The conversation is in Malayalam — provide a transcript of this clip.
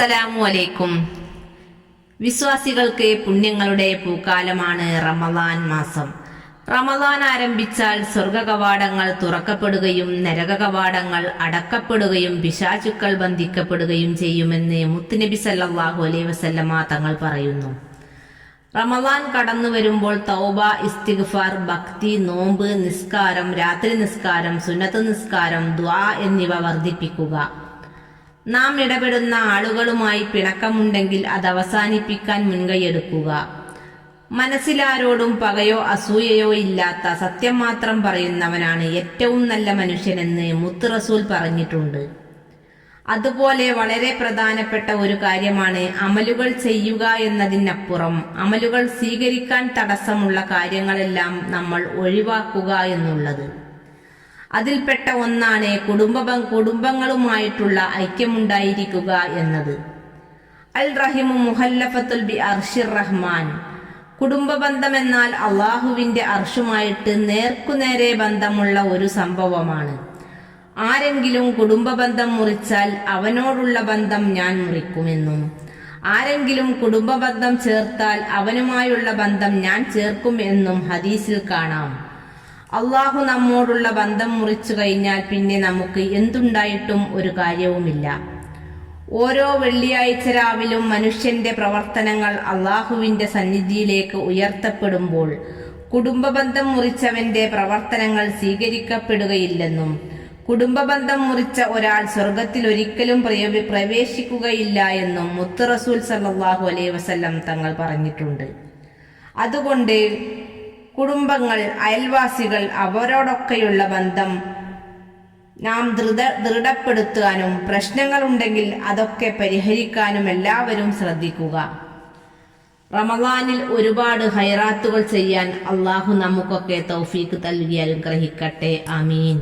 അസ്സലാമു അലൈക്കും. വിശ്വാസികൾക്ക് പുണ്യങ്ങളുടെ പൂക്കാലമാണ് റമദാൻ മാസം. റമദാൻ ആരംഭിച്ചാൽ സ്വർഗ കവാടങ്ങൾ തുറക്കപ്പെടുകയും നരക കവാടങ്ങൾ അടക്കപ്പെടുകയും പിശാചുക്കൾ ബന്ധിക്കപ്പെടുകയും ചെയ്യുമെന്ന് മുത്തുനബി സല്ലല്ലാഹു അലൈഹി വസല്ലമ തങ്ങൾ പറയുന്നു. റമദാൻ കടന്നു വരുമ്പോൾ തൗബ, ഇസ്തിഗ്ഫാർ, ഭക്തി, നോമ്പ്, നിസ്കാരം, രാത്രി നിസ്കാരം, സുന്നത്ത് നിസ്കാരം, ദുആ എന്നിവ വർദ്ധിപ്പിക്കുക. നാം ഇടപെടുന്ന ആളുകളുമായി പിണക്കമുണ്ടെങ്കിൽ അത് അവസാനിപ്പിക്കാൻ മുൻകൈയെടുക്കുക. മനസ്സിലാരോടും പകയോ അസൂയയോ ഇല്ലാത്ത സത്യം മാത്രം പറയുന്നവനാണ് ഏറ്റവും നല്ല മനുഷ്യനെന്ന് മുത്ത് റസൂൽ പറഞ്ഞിട്ടുണ്ട്. അതുപോലെ വളരെ പ്രധാനപ്പെട്ട ഒരു കാര്യമാണ് അമലുകൾ ചെയ്യുക എന്നതിനപ്പുറം അമലുകൾ സ്വീകരിക്കാൻ തടസ്സമുള്ള കാര്യങ്ങളെല്ലാം നമ്മൾ ഒഴിവാക്കുക എന്നുള്ളത്. അതിൽപ്പെട്ട ഒന്നാണ് കുടുംബങ്ങളുമായിട്ടുള്ള ഐക്യമുണ്ടായിരിക്കുക എന്നത്. അൽ റഹിമു മുഹല്ലഫത്തുൽ ബി അർഷിർ റഹ്മാൻ. കുടുംബബന്ധം എന്നാൽ അള്ളാഹുവിന്റെ അർഷുമായിട്ട് നേർക്കുനേരെ ബന്ധമുള്ള ഒരു സംഭവമാണ്. ആരെങ്കിലും കുടുംബബന്ധം മുറിച്ചാൽ അവനോടുള്ള ബന്ധം ഞാൻ മുറിക്കുമെന്നും ആരെങ്കിലും കുടുംബബന്ധം ചേർത്താൽ അവനുമായുള്ള ബന്ധം ഞാൻ ചേർക്കും എന്നും ഹദീസിൽ കാണാം. അള്ളാഹു നമ്മോടുള്ള ബന്ധം മുറിച്ചു കഴിഞ്ഞാൽ പിന്നെ നമുക്ക് എന്തുണ്ടായിട്ടും ഒരു കാര്യവുമില്ല. ഓരോ വെള്ളിയാഴ്ച രാവിലും മനുഷ്യന്റെ പ്രവർത്തനങ്ങൾ അള്ളാഹുവിന്റെ സന്നിധിയിലേക്ക് ഉയർത്തപ്പെടുമ്പോൾ കുടുംബബന്ധം മുറിച്ചവന്റെ പ്രവർത്തനങ്ങൾ സ്വീകരിക്കപ്പെടുകയില്ലെന്നും കുടുംബബന്ധം മുറിച്ച ഒരാൾ സ്വർഗത്തിൽ ഒരിക്കലും പ്രവേശിക്കുകയില്ല എന്നും മുത്ത് റസൂൽ സല്ലല്ലാഹു അലൈഹി വസല്ലം തങ്ങൾ പറഞ്ഞിട്ടുണ്ട്. അതുകൊണ്ട് കുടുംബങ്ങൾ, അയൽവാസികൾ അവരോടൊക്കെയുള്ള ബന്ധം നാം ദൃഢപ്പെടുത്താനും പ്രശ്നങ്ങളുണ്ടെങ്കിൽ അതൊക്കെ പരിഹരിക്കാനും എല്ലാവരും ശ്രദ്ധിക്കുക. റമദാനിൽ ഒരുപാട് ഹൈറാത്തുകൾ ചെയ്യാൻ അള്ളാഹു നമുക്കൊക്കെ തൗഫീക്ക് നൽകി അനുഗ്രഹിക്കട്ടെ. ആമീൻ.